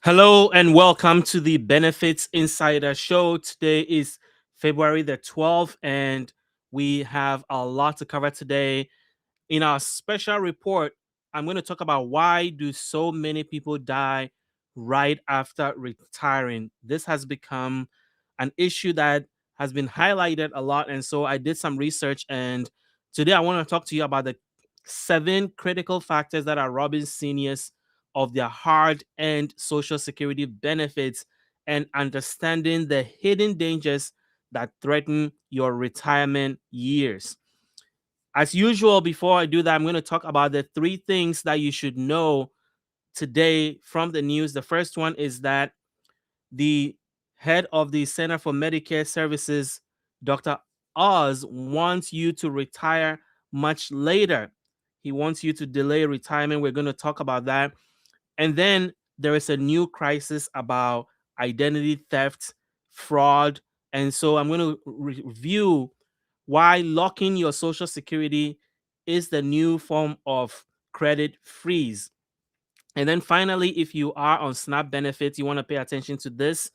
Hello and welcome to the Benefits Insider Show. Today is February the 12th, and we have a lot to cover today. In our special report, I'm going to talk about why do so many people die right after retiring. This has become an issue that has been highlighted a lot, and so I did some research, and today I want to talk to you about the 7 critical factors that are robbing seniors of their hard-earned social security benefits and understanding the hidden dangers that threaten your retirement years. As usual, before I do that, I'm going to talk about the 3 things that you should know today from the news. The first one is that the head of the Center for Medicare Services, Dr. Oz, wants you to retire much later. He wants you to delay retirement. We're going to talk about that. And then there is a new crisis about identity theft, fraud. And so I'm going to review why locking your social security is the new form of credit freeze. And then finally, if you are on SNAP benefits, you want to pay attention to this.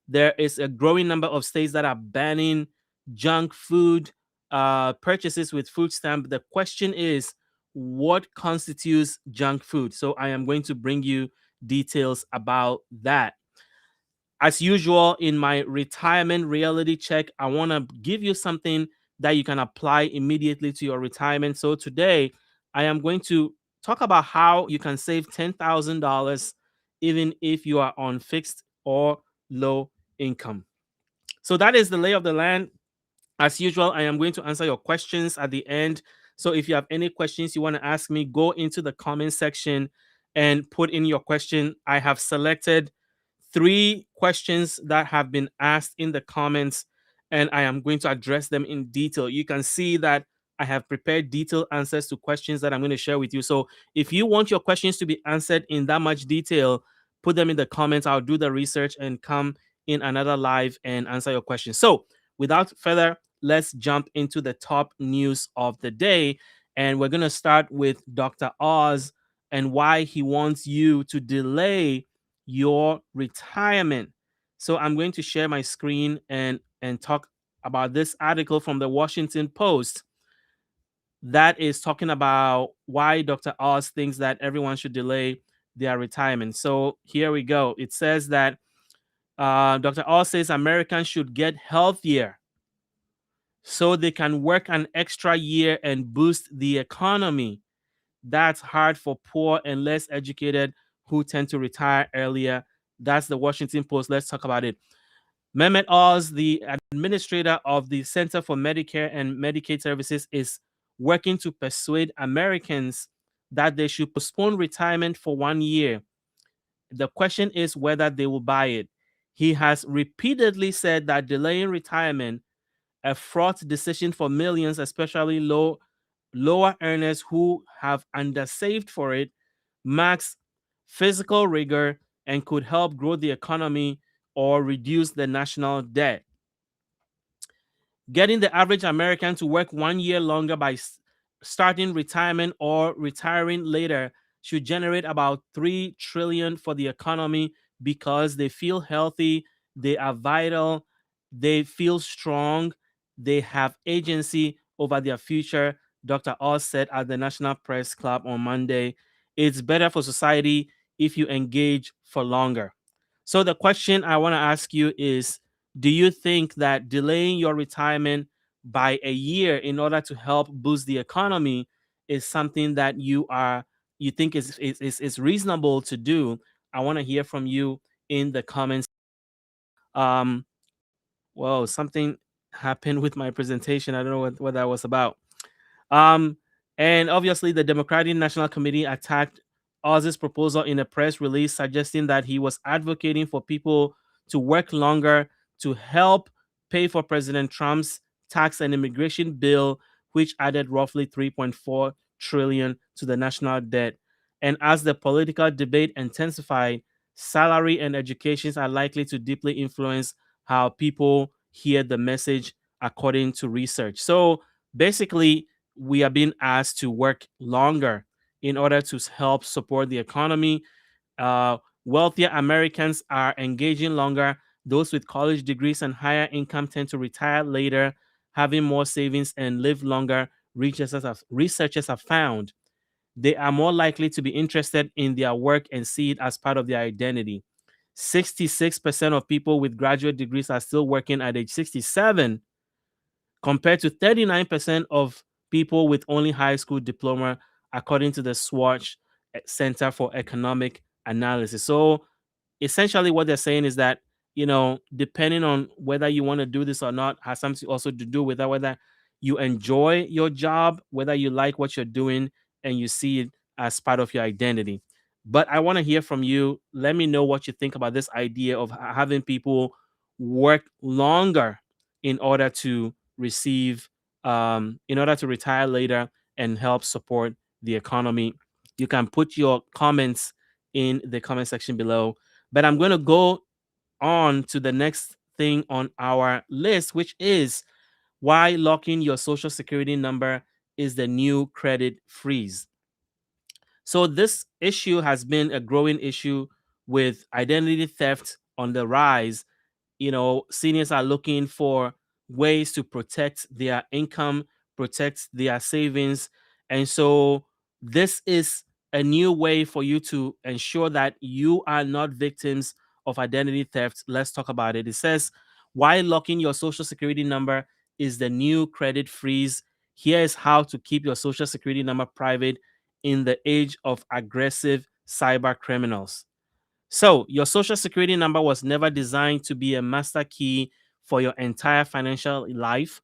There is a growing number of states that are banning junk food purchases with food stamp. The question is, what constitutes junk food? So I am going to bring you details about that. As usual, in my retirement reality check, I want to give you something that you can apply immediately to your retirement. So today, I am going to talk about how you can save $10,000 even if you are on fixed or low income. So that is the lay of the land. As usual, I am going to answer your questions at the end. So if you have any questions you want to ask me, go into the comment section and put in your question. I have selected 3 questions that have been asked in the comments, and I am going to address them in detail. You can see that I have prepared detailed answers to questions that I'm going to share with you. So if you want your questions to be answered in that much detail, put them in the comments. I'll do the research and come in another live and answer your questions. So without further, let's jump into the top news of the day. And we're going to start with Dr. Oz and why he wants you to delay your retirement. So I'm going to share my screen and talk about this article from the Washington Post that is talking about why Dr. Oz thinks that everyone should delay their retirement. So here we go. It says that Dr. Oz says Americans should get healthier so they can work an extra year and boost the economy. That's hard for poor and less educated who tend to retire earlier. That's the Washington Post. Let's talk about it. Mehmet Oz, the administrator of the Center for Medicare and Medicaid Services, is working to persuade Americans that they should postpone retirement for 1 year. The question is whether they will buy it. He has repeatedly said that delaying retirement, a fraught decision for millions, especially lower earners who have undersaved for it, marks physical rigor and could help grow the economy or reduce the national debt. Getting the average American to work 1 year longer by starting retirement or retiring later should generate about $3 trillion for the economy because they feel healthy, they are vital, they feel strong, they have agency over their future. Dr. Oz said at the National Press Club on Monday, it's better for society if you engage for longer. So the question I want to ask you is, do you think that delaying your retirement by a year in order to help boost the economy is something that you think is reasonable to do? I want to hear from you in the comments. Um, Whoa, something happened with my presentation. I don't know what that was about. Um, and obviously, the Democratic National Committee attacked Oz's proposal in a press release, suggesting that he was advocating for people to work longer to help pay for President Trump's tax and immigration bill, which added roughly 3.4 trillion to the national debt. And as the political debate intensified, salary and education are likely to deeply influence how people hear the message, according to research. So basically, we are being asked to work longer in order to help support the economy. Uh, Wealthier Americans are engaging longer. Those with college degrees and higher income tend to retire later, having more savings and live longer. Researchers have found they are more likely to be interested in their work and see it as part of their identity. 66% of people with graduate degrees are still working at age 67, compared to 39% of people with only high school diploma, according to the Swatch Center for Economic Analysis. So essentially what they're saying is that, depending on whether you want to do this or not, has something also to do with that, whether you enjoy your job, whether you like what you're doing, and you see it as part of your identity. But I want to hear from you. Let me know what you think about this idea of having people work longer in order to in order to retire later and help support the economy. You can put your comments in the comment section below. But I'm going to go on to the next thing on our list, which is why locking your social security number is the new credit freeze. So, this issue has been a growing issue with identity theft on the rise. Seniors are looking for ways to protect their income, protect their savings. And so this is a new way for you to ensure that you are not victims of identity theft. Let's talk about it. It says, why locking your social security number is the new credit freeze. Here is how to keep your social security number private in the age of aggressive cyber criminals. So, your social security number was never designed to be a master key for your entire financial life.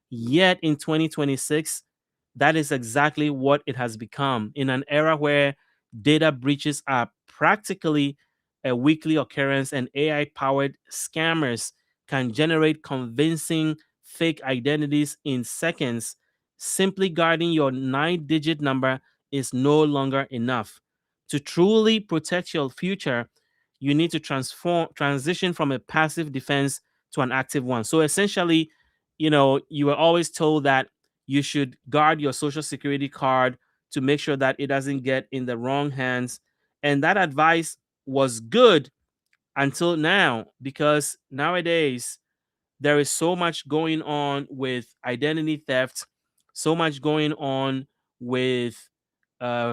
Yet in 2026, that is exactly what it has become. In an era where data breaches are practically a weekly occurrence and AI powered scammers can generate convincing fake identities in seconds, simply guarding your 9-digit number is no longer enough. To truly protect your future, you need to transition from a passive defense to an active one. So essentially, you were always told that you should guard your social security card to make sure that it doesn't get in the wrong hands. And that advice was good until now, because nowadays there is so much going on with identity theft, so much going on with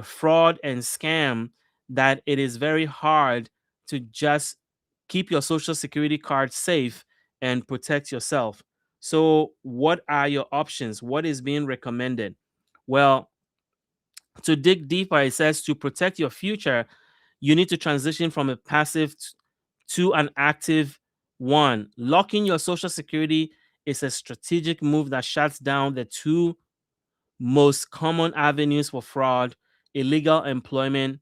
fraud and scam, that it is very hard to just keep your social security card safe and protect yourself. So, what are your options? What is being recommended? Well, to dig deeper, it says to protect your future, you need to transition from a passive to an active one. Locking your social security is a strategic move that shuts down the two most common avenues for fraud: illegal employment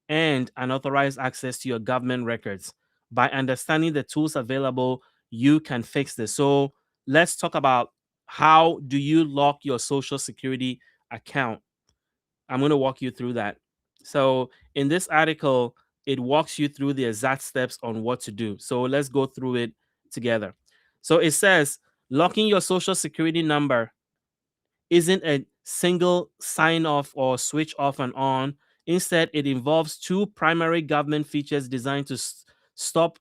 and unauthorized access to your government records. By understanding the tools available, you can fix this. So let's talk about, how do you lock your social security account? I'm going to walk you through that. So in this article, it walks you through the exact steps on what to do. So let's go through it together. So it says locking your social security number isn't a single sign off or switch off and on. Instead, it involves two primary government features designed to stop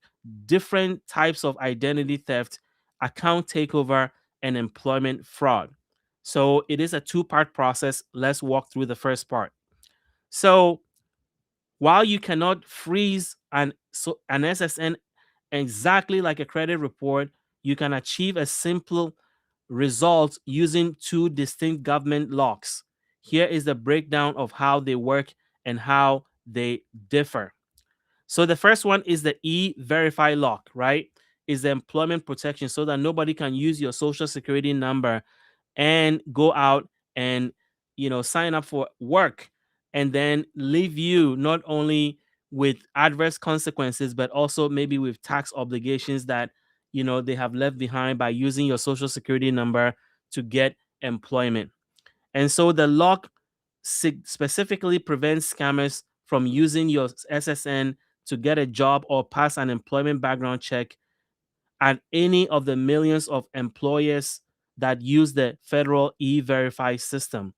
different types of identity theft, account takeover, and employment fraud. So it is a two-part process. Let's walk through the first part. So while you cannot freeze an SSN exactly like a credit report, you can achieve a simple result using two distinct government locks. Here is the breakdown of how they work and how they differ. So the first one is the E-Verify lock, right? Is the employment protection, so that nobody can use your social security number and go out and sign up for work and then leave you not only with adverse consequences, but also maybe with tax obligations that they have left behind by using your social security number to get employment. And so the lock specifically prevents scammers from using your SSN to get a job or pass an employment background check at any of the millions of employers that use the federal E-Verify system.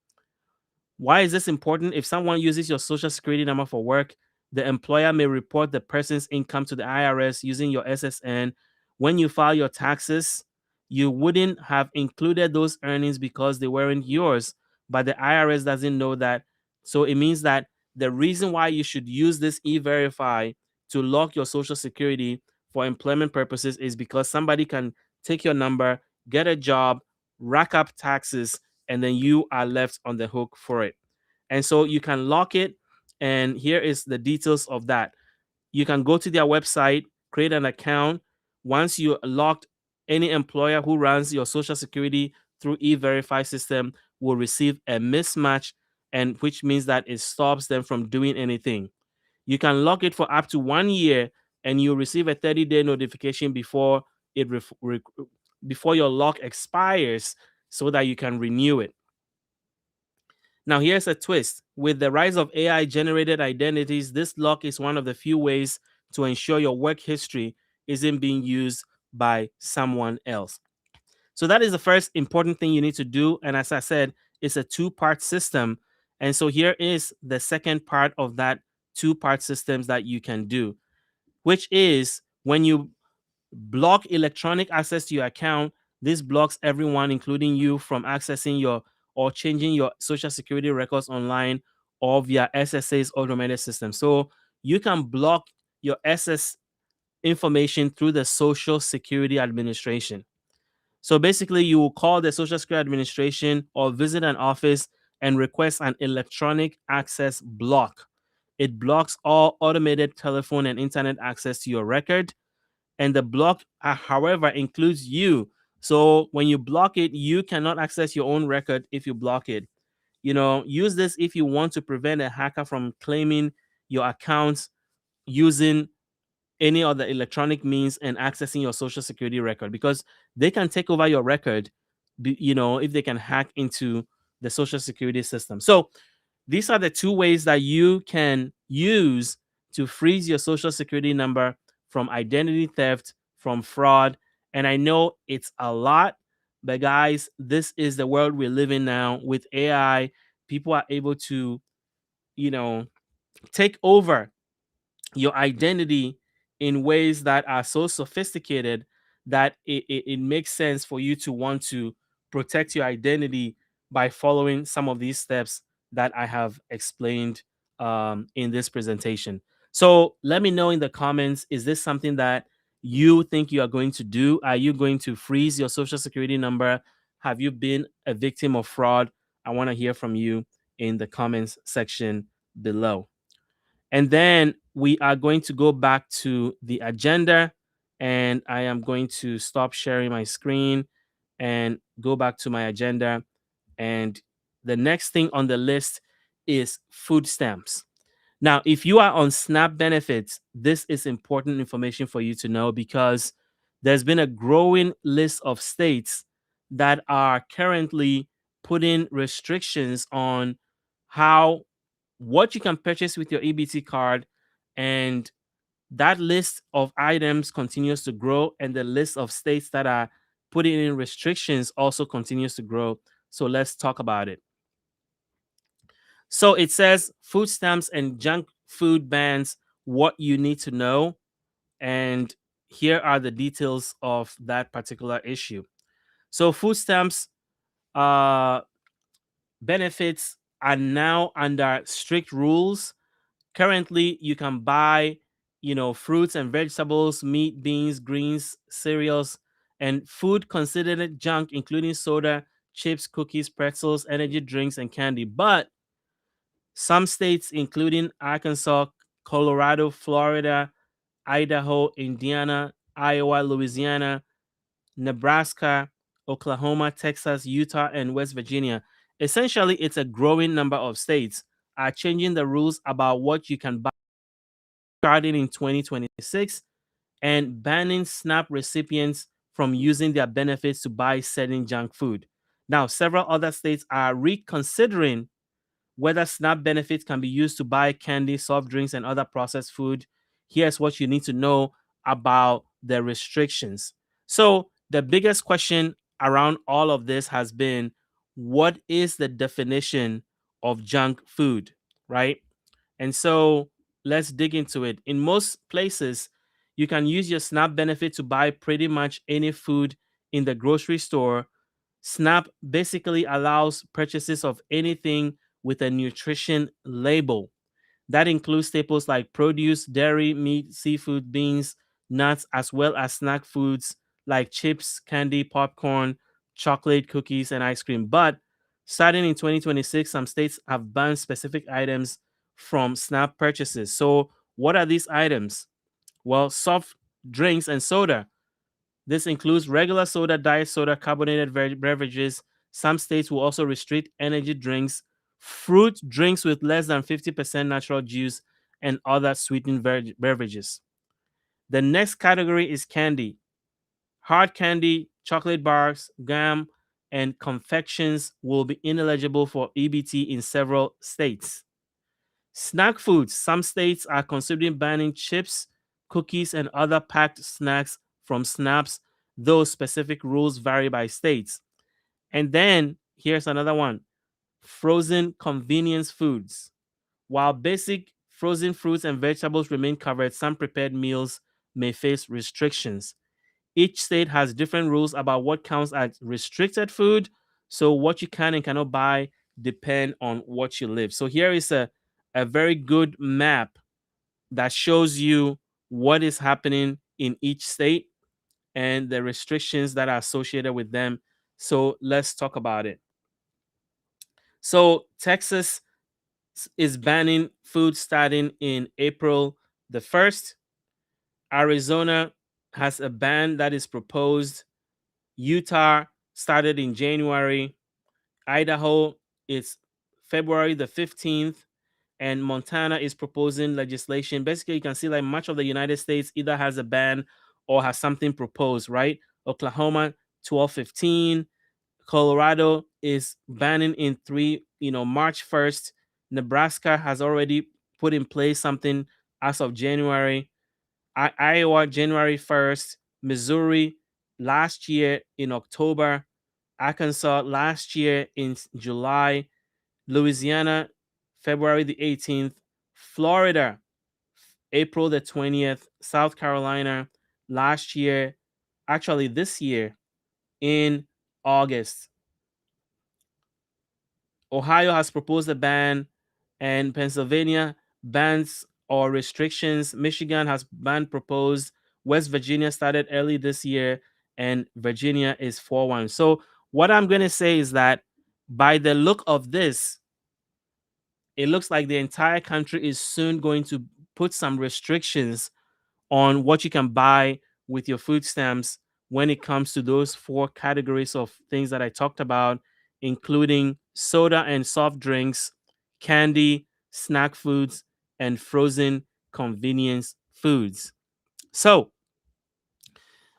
Why is this important? If someone uses your social security number for work, The employer may report the person's income to the IRS using your SSN. When you file your taxes, you wouldn't have included those earnings because they weren't yours, but the IRS doesn't know that. So it means that the reason why you should use this e-verify to lock your social security for employment purposes is because somebody can take your number, get a job, rack up taxes, and then you are left on the hook for it. And so you can lock it. And here is the details of that. You can go to their website, create an account. Once you locked, any employer who runs your social security through e-verify system will receive a mismatch, and which means that it stops them from doing anything. You can lock it for up to 1 year, and you'll receive a 30-day notification before before your lock expires, so that you can renew it. Now, here's a twist. With the rise of AI generated identities, this lock is one of the few ways to ensure your work history isn't being used by someone else. So, that is the first important thing you need to do. And as I said, it's a two-part system. And so, here is the second part of that two-part systems that you can do, which is when you block electronic access to your account. This blocks everyone, including you, from accessing your or changing your social security records online or via SSA's automated system. So you can block your SS information through the Social Security Administration. So basically, you will call the Social Security Administration or visit an office and request an electronic access block. It blocks all automated telephone and internet access to your record, and the block, however, includes you. So when you block it, you cannot access your own record if you block it. Use this if you want to prevent a hacker from claiming your accounts using any other electronic means and accessing your social security record, because they can take over your record, if they can hack into the social security system. So these are the two ways that you can use to freeze your social security number from identity theft, from fraud. And I know it's a lot, but guys, this is the world we live in now. With AI, people are able to, you know, take over your identity in ways that are so sophisticated that it makes sense for you to want to protect your identity by following some of these steps that I have explained in this presentation. So let me know in the comments, is this something that you think you are going to do? Are you going to freeze your social security number? Have you been a victim of fraud? I want to hear from you in the comments section below. And then we are going to go back to the agenda, and I am going to stop sharing my screen and go back to my agenda. And the next thing on the list is food stamps. Now, if you are on SNAP benefits, this is important information for you to know, because there's been a growing list of states that are currently putting restrictions on what you can purchase with your EBT card, and that list of items continues to grow, and the list of states that are putting in restrictions also continues to grow. So let's talk about it. So it says food stamps and junk food bans, what you need to know. And here are the details of that particular issue. So food stamps benefits are now under strict rules. Currently, you can buy, fruits and vegetables, meat, beans, greens, cereals, and food considered junk, including soda, chips, cookies, pretzels, energy drinks, and candy. But some states, including Arkansas, Colorado, Florida, Idaho, Indiana, Iowa, Louisiana, Nebraska, Oklahoma, Texas, Utah, and West Virginia, essentially it's a growing number of states, are changing the rules about what you can buy starting in 2026, and banning SNAP recipients from using their benefits to buy certain junk food. Now, several other states are reconsidering whether SNAP benefits can be used to buy candy, soft drinks, and other processed food. Here's what you need to know about the restrictions. So, the biggest question around all of this has been, what is the definition of junk food, right? And so let's dig into it. In most places, you can use your SNAP benefit to buy pretty much any food in the grocery store. SNAP basically allows purchases of anything with a nutrition label. That includes staples like produce, dairy, meat, seafood, beans, nuts, as well as snack foods like chips, candy, popcorn, chocolate, cookies, and ice cream. But starting in 2026, some states have banned specific items from SNAP purchases. So, what are these items? Well, soft drinks and soda. This includes regular soda, diet soda, carbonated beverages. Some states will also restrict energy drinks, fruit drinks with less than 50% natural juice, and other sweetened beverages. The next category is candy. Hard candy, chocolate bars, gum, and confections will be ineligible for EBT in several states. Snack foods. Some states are considering banning chips, cookies, and other packed snacks from SNAPs, though specific rules vary by states. And then here's another one: frozen convenience foods. While basic frozen fruits and vegetables remain covered, some prepared meals may face restrictions. Each state has different rules about what counts as restricted food. So what you can and cannot buy depend on what you live. So here is a very good map that shows you what is happening in each state and the restrictions that are associated with them. So let's talk about it. So Texas is banning food starting in April the 1st. Arizona has a ban that is proposed. Utah started in January. Idaho is February the 15th. And Montana is proposing legislation. Basically, you can see like much of the United States either has a ban or has something proposed, right? Oklahoma, 12/15. Colorado is banning in March 1st. Nebraska has already put in place something as of January. Iowa, January 1st. Missouri, last year in October. Arkansas, last year in July. Louisiana, February the 18th. Florida, April the 20th. South Carolina, last year, actually this year in August. Ohio has proposed a ban, and Pennsylvania bans or restrictions. Michigan has ban proposed. West Virginia started early this year, and Virginia is 4-1. So, what I'm going to say is that by the look of this, it looks like the entire country is soon going to put some restrictions on what you can buy with your food stamps when it comes to those four categories of things that I talked about, including soda and soft drinks, candy, snack foods, and frozen convenience foods. So,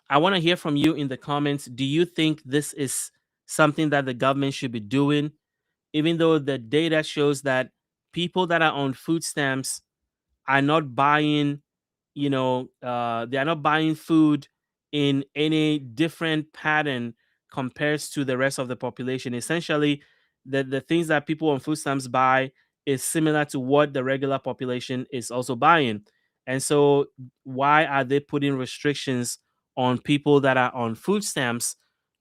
I want to hear from you in the comments. Do you think this is something that the government should be doing? Even though the data shows that people that are on food stamps are not buying, they are not buying food in any different pattern compared to the rest of the population. Essentially, the things that people on food stamps buy is similar to what the regular population is also buying. And so, why are they putting restrictions on people that are on food stamps?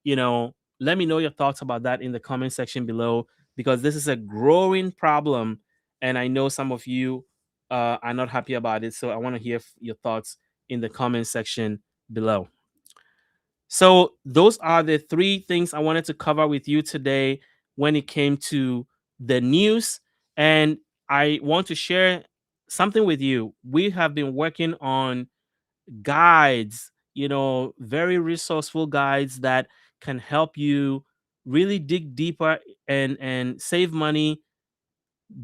Let me know your thoughts about that in the comment section below, because this is a growing problem, and I know some of you are not happy about it. So I want to hear your thoughts in the comment section below. So those are the three things I wanted to cover with you today when it came to the news. And I want to share something with you. We have been working on guides, very resourceful guides that can help you really dig deeper and save money,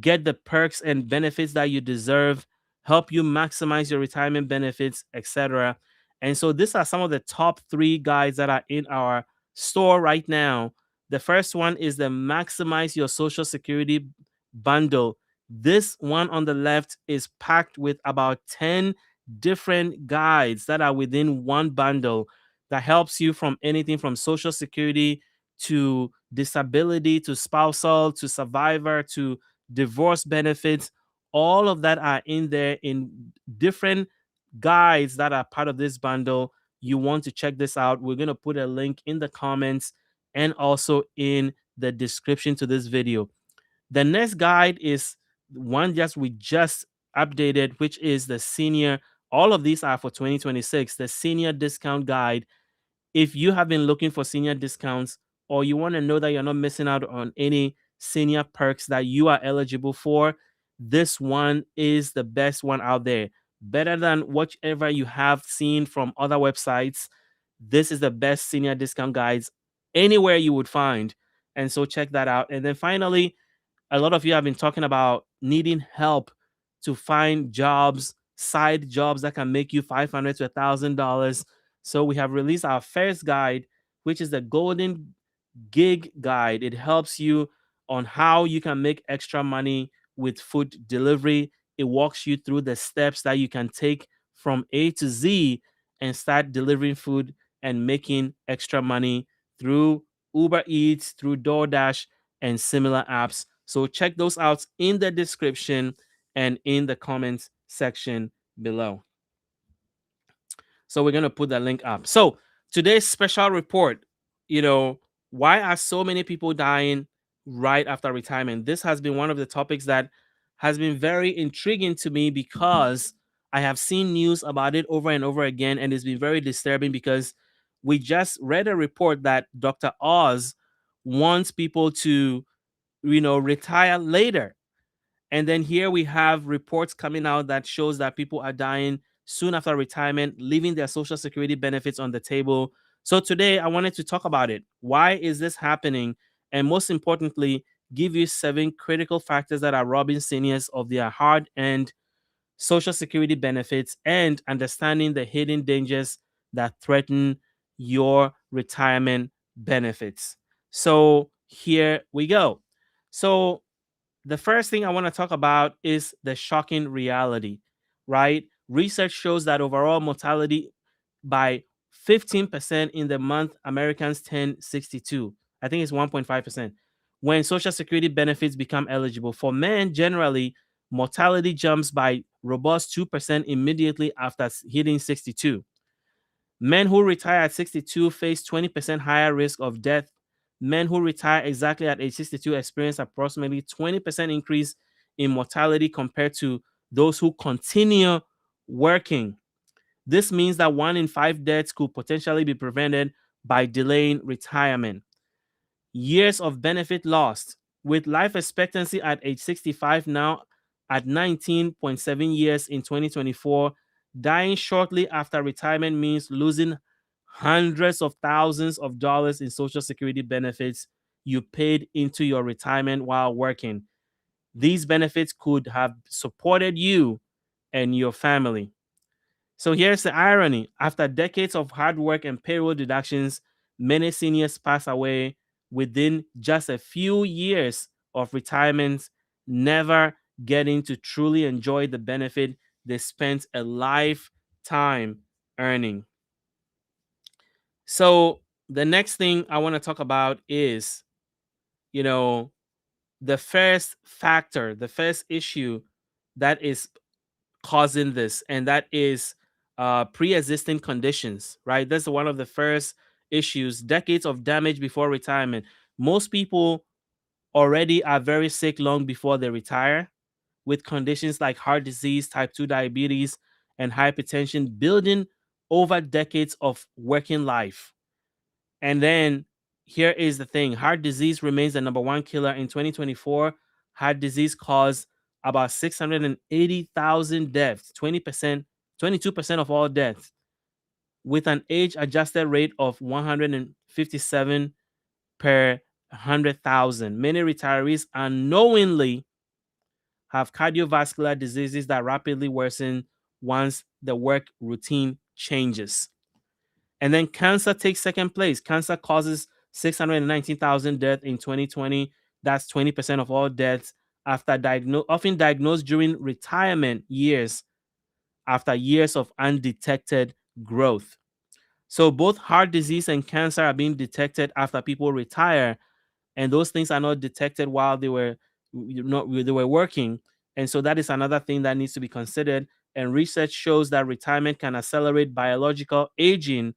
get the perks and benefits that you deserve, help you maximize your retirement benefits, etc. And so these are some of the top 3 guides that are in our store right now. The first one is the Maximize Your Social Security bundle. This one on the left is packed with about 10 different guides that are within one bundle that helps you from anything from Social Security to disability to spousal to survivor to divorce benefits, All of that are in there in different guides that are part of this bundle. You want to check this out. We're going to put a link in the comments and also in the description to this video. The next guide is one we just updated, which is the senior. All of these are for 2026, the senior discount guide. If you have been looking for senior discounts, or you want to know that you're not missing out on any senior perks that you are eligible for, this one is the best one out there. Better than whatever you have seen from other websites. This is the best senior discount guides anywhere you would find. And so check that out. And then finally, a lot of you have been talking about needing help to find jobs, side jobs that can make you $500 to $1,000. So we have released our first guide, which is the Golden Gig Guide. It helps you on how you can make extra money with food delivery. It walks you through the steps that you can take from A to Z and start delivering food and making extra money through Uber Eats, through DoorDash, and similar apps. So check those out in the description and in the comments section below. So we're going to put that link up. So today's special report, why are so many people dying right after retirement? This has been one of the topics that has been very intriguing to me because I have seen news about it over and over again, and it's been very disturbing because we just read a report that Dr. Oz wants people to, retire later. And then here we have reports coming out that shows that people are dying soon after retirement, leaving their social security benefits on the table. So today I wanted to talk about it. Why is this happening? And most importantly, give you 7 critical factors that are robbing seniors of their hard-earned social security benefits and understanding the hidden dangers that threaten your retirement benefits. So here we go. So the first thing I want to talk about is the shocking reality, right? Research shows that overall mortality by 15% in the month Americans turn 62. I think it's 1.5%. When Social Security benefits become eligible. For men, generally, mortality jumps by robust 2% immediately after hitting 62. Men who retire at 62 face 20% higher risk of death. Men who retire exactly at age 62 experience approximately 20% increase in mortality compared to those who continue working. This means that 1 in 5 deaths could potentially be prevented by delaying retirement. Years of benefit lost. With life expectancy at age 65 now at 19.7 years in 2024, dying shortly after retirement means losing hundreds of thousands of dollars in Social Security benefits you paid into your retirement while working. These benefits could have supported you and your family. So here's the irony. After decades of hard work and payroll deductions, many seniors pass away within just a few years of retirement, never getting to truly enjoy the benefit they spent a lifetime earning. So the next thing I want to talk about is, the first factor, the first issue that is causing this, and that is pre-existing conditions, right? That's one of the first issues. Decades of damage before retirement. Most people already are very sick long before they retire, with conditions like heart disease, type 2 diabetes, and hypertension building over decades of working life. And then here is the thing. Heart disease remains the number 1 killer in 2024. Heart disease caused about 680,000 deaths, 20%, 22% of all deaths, with an age adjusted rate of 157 per 100,000. Many retirees unknowingly have cardiovascular diseases that rapidly worsen once the work routine changes. And then cancer takes second place. Cancer causes 619,000 deaths in 2020. That's 20% of all deaths after often diagnosed during retirement years after years of undetected growth. So both heart disease and cancer are being detected after people retire, and those things are not detected while they were working. And so that is another thing that needs to be considered. And research shows that retirement can accelerate biological aging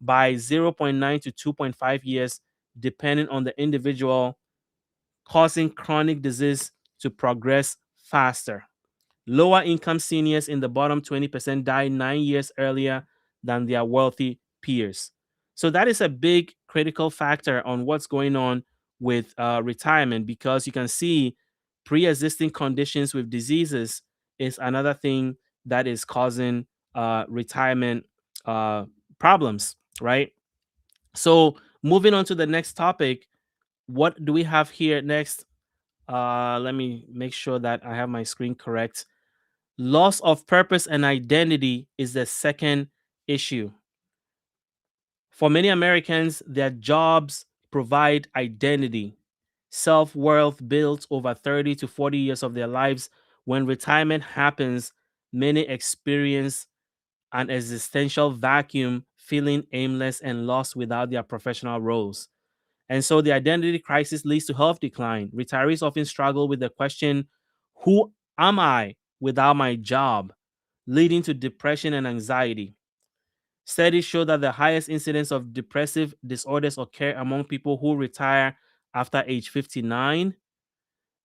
by zero point 0.9 to 2.5 years, depending on the individual, causing chronic disease to progress faster. Lower income seniors in the bottom 20% die 9 years earlier than their wealthy peers. So that is a big critical factor on what's going on with retirement, because you can see pre-existing conditions with diseases is another thing that is causing retirement uh, problems, right? So moving on to the next topic, what do we have here next? Let me make sure that I have my screen correct. Loss of purpose and identity is the second issue. For many Americans, their jobs provide identity, self worth built over 30 to 40 years of their lives. When retirement happens, many experience an existential vacuum, feeling aimless and lost without their professional roles. And so the identity crisis leads to health decline. Retirees often struggle with the question, who am I without my job? Leading to depression and anxiety. Studies show that the highest incidence of depressive disorders occur among people who retire after age 59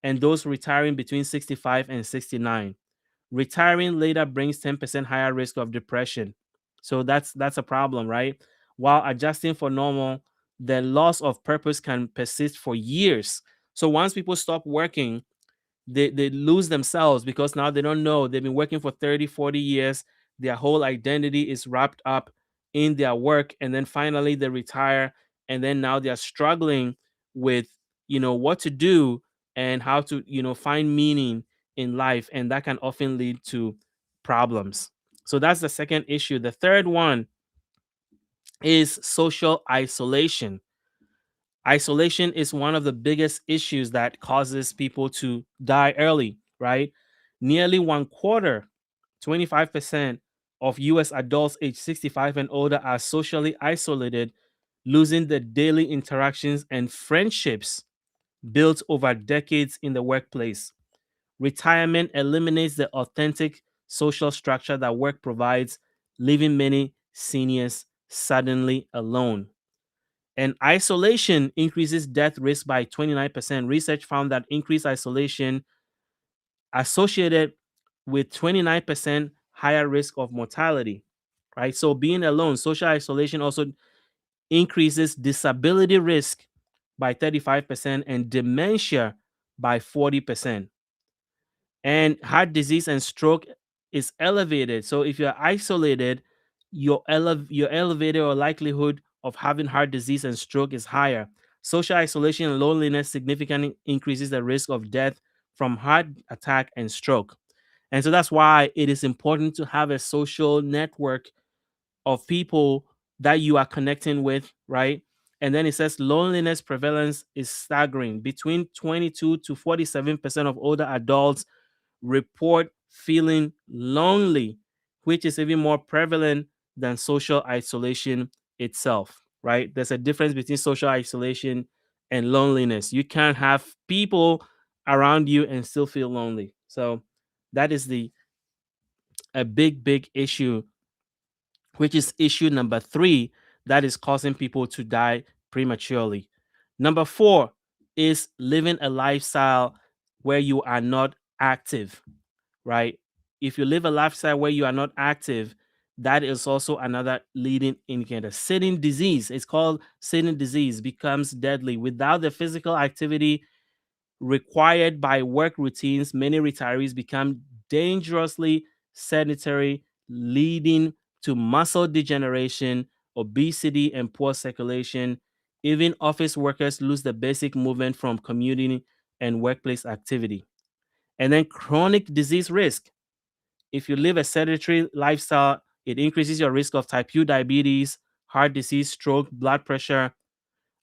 and those retiring between 65 and 69. Retiring later brings 10% higher risk of depression. So that's a problem, right? While adjusting for normal, the loss of purpose can persist for years. So once people stop working, they lose themselves, because now they don't know, they've been working for 30, 40 years, their whole identity is wrapped up in their work, and then finally they retire, and then now they're struggling with what to do and how to find meaning in life, and that can often lead to problems. So that's the second issue. The third one is social isolation. Isolation is one of the biggest issues that causes people to die early, right? Nearly one quarter, 25% of US adults age 65 and older are socially isolated, losing the daily interactions and friendships built over decades in the workplace. Retirement eliminates the authentic social structure that work provides, leaving many seniors suddenly alone. And isolation increases death risk by 29%. Research found that increased isolation associated with 29% higher risk of mortality, right? So being alone, social isolation also increases disability risk by 35% and dementia by 40%. And heart disease and stroke is elevated. So if you're isolated, your elevated or likelihood of having heart disease and stroke is higher. Social isolation and loneliness significantly increases the risk of death from heart attack and stroke. And so that's why it is important to have a social network of people that you are connecting with, right? And then it says loneliness prevalence is staggering. Between 22 to 47% of older adults report feeling lonely, which is even more prevalent than social isolation itself, right? There's a difference between social isolation and loneliness. You can't have people around you and still feel lonely. So that is the a big issue, which is issue number 3 that is causing people to die prematurely. Number 4 is living a lifestyle where you are not active, right? If you live a lifestyle where you are not active, that is also another leading indicator. Sitting disease, it's called sitting disease, becomes deadly. Without the physical activity required by work routines, many retirees become dangerously sedentary, leading to muscle degeneration, obesity, and poor circulation. Even office workers lose the basic movement from commuting and workplace activity. And then chronic disease risk. If you live a sedentary lifestyle, it increases your risk of type 2 diabetes, heart disease, stroke, blood pressure,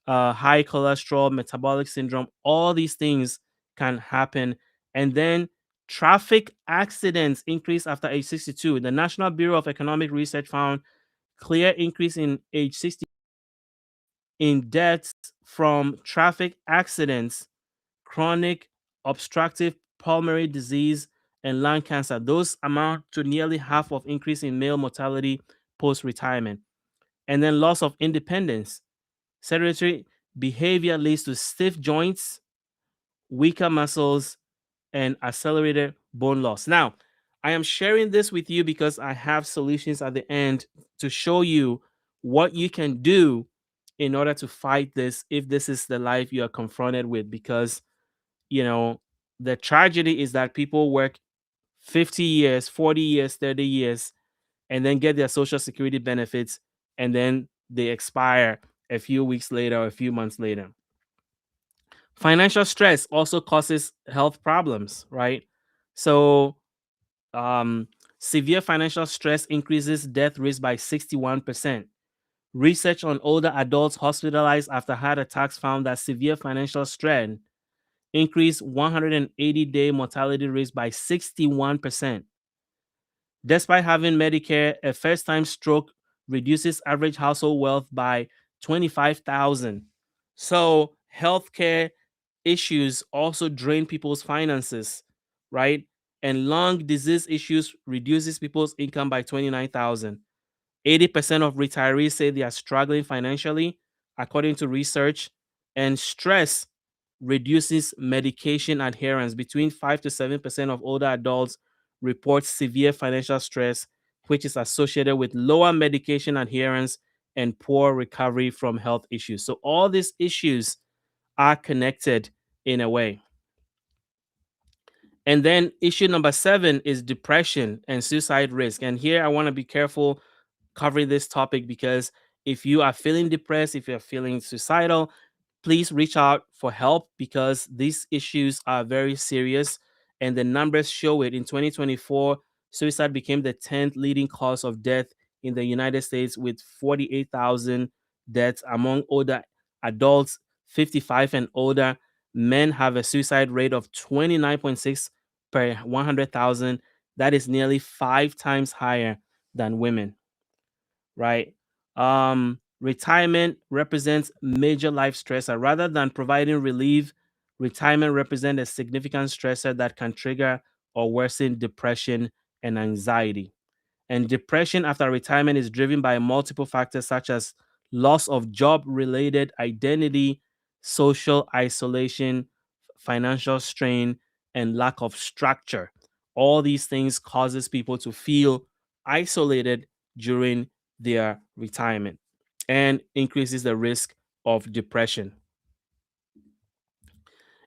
high cholesterol, metabolic syndrome. All these things can happen. And then traffic accidents increase after age 62. The National Bureau of Economic Research found clear increase in age 60 in deaths from traffic accidents, chronic obstructive pulmonary disease, and lung cancer. Those amount to nearly half of increase in male mortality post-retirement. And then loss of independence. Sedentary behavior leads to stiff joints, weaker muscles, and accelerated bone loss. Now, I am sharing this with you because I have solutions at the end to show you what you can do in order to fight this if this is the life you are confronted with. Because, you know, the tragedy is that people work 50 years, 40 years, 30 years, and then get their social security benefits, and then they expire a few weeks later or a few months later. Financial stress also causes health problems, right? So, um, severe financial stress increases death risk by 61%. Research on older adults hospitalized after heart attacks found that severe financial strain increased 180-day mortality risk by 61%. Despite having Medicare, a first-time stroke reduces average household wealth by 25,000. So, healthcare issues also drain people's finances, right? And lung disease issues reduces people's income by 29,000. 80% of retirees say they are struggling financially, according to research, and stress reduces medication adherence. Between 5 to 7% of older adults report severe financial stress, which is associated with lower medication adherence and poor recovery from health issues. So, all these issues are connected in a way. And then, issue number 7 is depression and suicide risk. And here I want to be careful covering this topic because if you are feeling depressed, if you're feeling suicidal, please reach out for help because these issues are very serious and the numbers show it. In 2024, suicide became the 10th leading cause of death in the United States with 48,000 deaths among older adults 55 and older. Men have a suicide rate of 29.6 per 100,000. That is nearly 5 times higher than women, right? Retirement represents major life stressor. Rather than providing relief, retirement represents a significant stressor that can trigger or worsen depression and anxiety. And depression after retirement is driven by multiple factors such as loss of job related identity, social isolation, financial strain, and lack of structure. All these things causes people to feel isolated during their retirement and increases the risk of depression.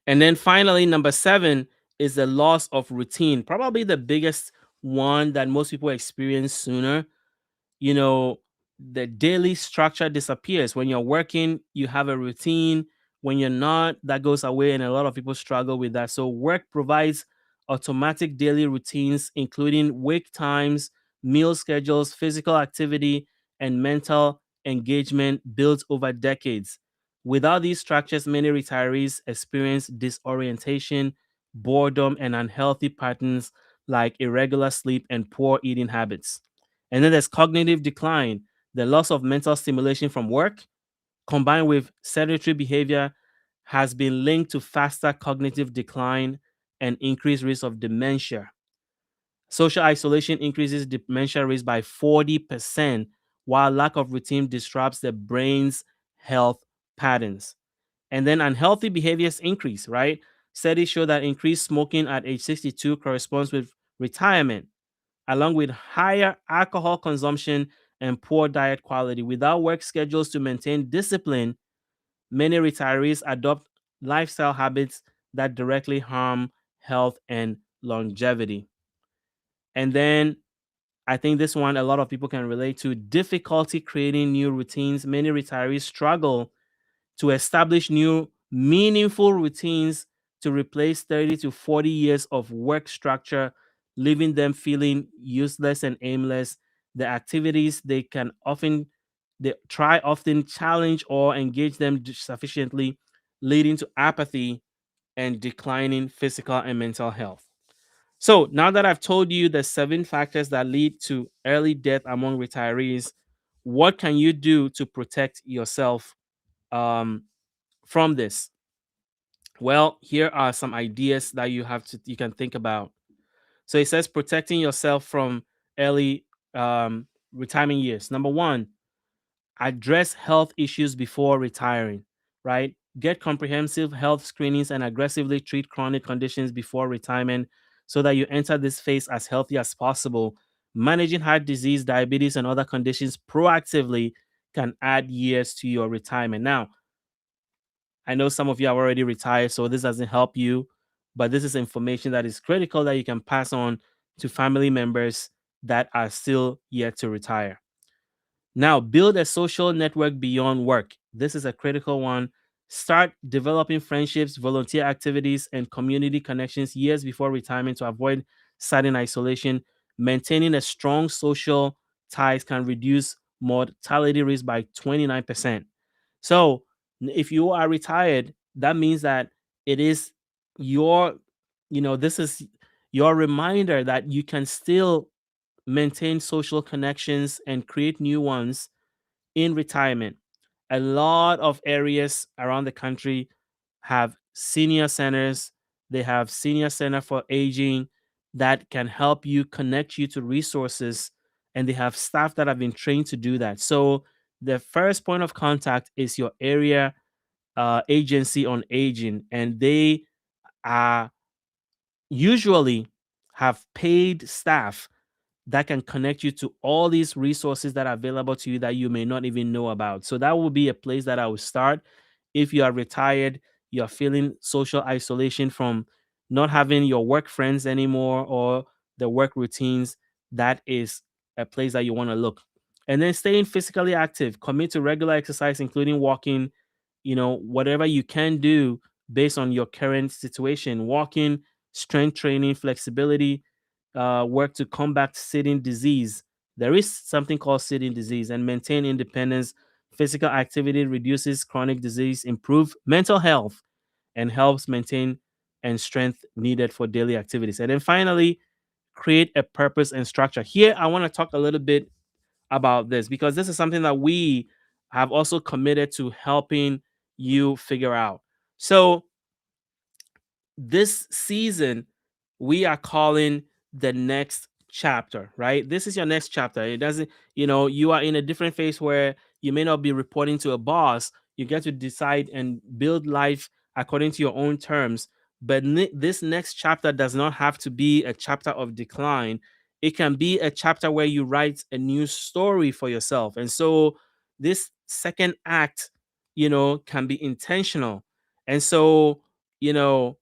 And then finally, number 7 is the loss of routine, probably the biggest one that most people experience sooner. You know, the daily structure disappears. When you're working, you have a routine. When you're not, that goes away, and a lot of people struggle with that. So, work provides automatic daily routines, including wake times, meal schedules, physical activity, and mental engagement built over decades. Without these structures, many retirees experience disorientation, boredom, and unhealthy patterns like irregular sleep and poor eating habits. And then there's cognitive decline, the loss of mental stimulation from work, combined with sedentary behavior, has been linked to faster cognitive decline and increased risk of dementia. Social isolation increases dementia risk by 40%, while lack of routine disrupts the brain's health patterns. And then unhealthy behaviors increase, right? Studies show that increased smoking at age 62 corresponds with retirement, along with higher alcohol consumption and poor diet quality. Without work schedules to maintain discipline, many retirees adopt lifestyle habits that directly harm health and longevity. And then I think this one a lot of people can relate to: difficulty creating new routines. Many retirees struggle to establish new meaningful routines to replace 30 to 40 years of work structure, leaving them feeling useless and aimless. The activities they try often challenge or engage them sufficiently, leading to apathy and declining physical and mental health. So now that I've told you the 7 factors that lead to early death among retirees, what can you do to protect yourself um, from this? Well, here are some ideas that you can think about. So it says protecting yourself from early retirement years. Number one, address health issues before retiring, right? Get comprehensive health screenings and aggressively treat chronic conditions before retirement so that you enter this phase as healthy as possible. Managing heart disease, diabetes, and other conditions proactively can add years to your retirement. Now, I know some of you have already retired, so this doesn't help you, but this is information that is critical that you can pass on to family members that are still yet to retire. Now, build a social network beyond work. This is a critical one. Start developing friendships, volunteer activities, and community connections years before retirement to avoid sudden isolation. Maintaining a strong social ties can reduce mortality risk by 29%. So, if you are retired, that means that it is your, this is your reminder that you can still maintain social connections and create new ones in retirement. A lot of areas around the country have senior centers. They have senior center for aging that can help you connect you to resources, and they have staff that have been trained to do that. So the first point of contact is your area agency on aging, and they are usually have paid staff that can connect you to all these resources that are available to you that you may not even know about. So that will be a place that I would start. If you are retired, you're feeling social isolation from not having your work friends anymore or the work routines, that is a place that you want to look. And then staying physically active, commit to regular exercise, including walking, whatever you can do based on your current situation, walking, strength training, flexibility, work to combat sitting disease. There is something called sitting disease, and maintain independence. Physical activity reduces chronic disease, improve mental health, and helps maintain and strength needed for daily activities. And then finally, create a purpose and structure. Here, I want to talk a little bit about this because this is something that we have also committed to helping you figure out. So, this season we are calling the next chapter, right? This is your next chapter. It doesn't, you are in a different phase where you may not be reporting to a boss. You get to decide and build life according to your own terms. But this next chapter does not have to be a chapter of decline. It can be a chapter where you write a new story for yourself. And so this second act, can be intentional. And so, you know,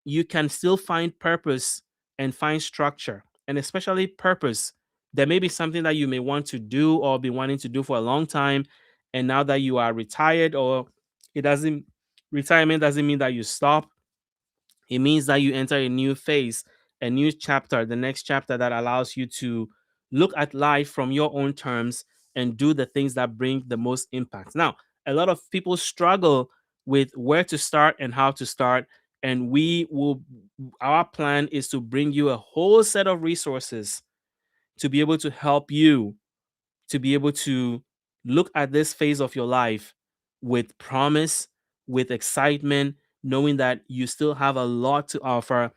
you can still find purpose and find structure, and especially purpose. There may be something that you may want to do or be wanting to do for a long time, and now that you are retired, or it doesn't retirement doesn't mean that you stop. It means that you enter a new phase, a new chapter, the next chapter that allows you to look at life from your own terms and do the things that bring the most impact. Now, a lot of people struggle with where to start and how to start. And our plan is to bring you a whole set of resources to be able to help you to be able to look at this phase of your life with promise, with excitement, knowing that you still have a lot to offer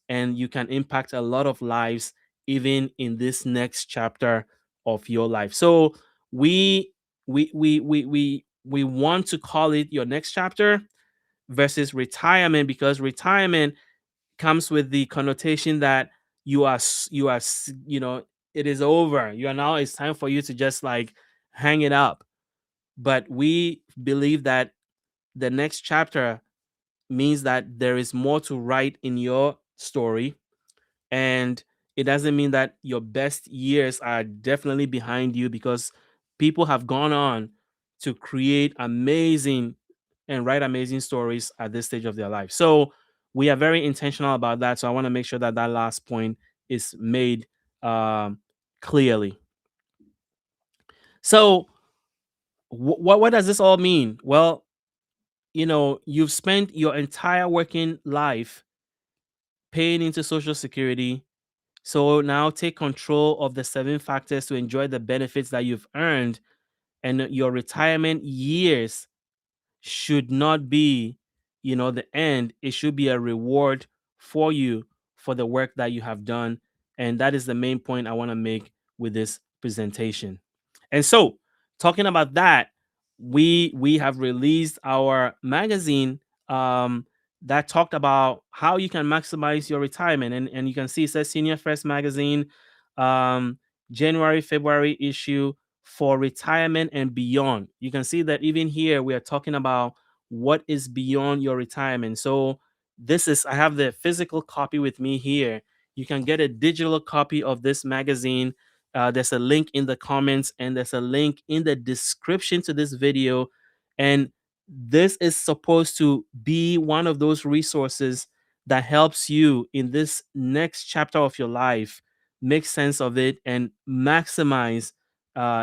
and you can impact a lot of lives even in this next chapter of your life. So we we want to call it your next chapter versus retirement, because retirement comes with the connotation that it is over. You are now, it's time for you to just like hang it up. But we believe that the next chapter means that there is more to write in your story, and it doesn't mean that your best years are definitely behind you, because people have gone on to create amazing and write amazing stories at this stage of their life. So we are very intentional about that. So I want to make sure that that last point is made um, clearly. So what does this all mean? Well, you've spent your entire working life paying into Social Security. So now take control of the 7 factors to enjoy the benefits that you've earned, and your retirement years should not be, the end, it should be a reward for you for the work that you have done. And that is the main point I want to make with this presentation. And so, talking about that, we have released our magazine that talked about how you can maximize your retirement. And you can see it says Senior First Magazine, um, January, February issue for retirement and beyond. You can see that even here we are talking about what is beyond your retirement. So I have the physical copy with me here. You can get a digital copy of this magazine. There's a link in the comments and there's a link in the description to this video. And this is supposed to be one of those resources that helps you in this next chapter of your life make sense of it and maximize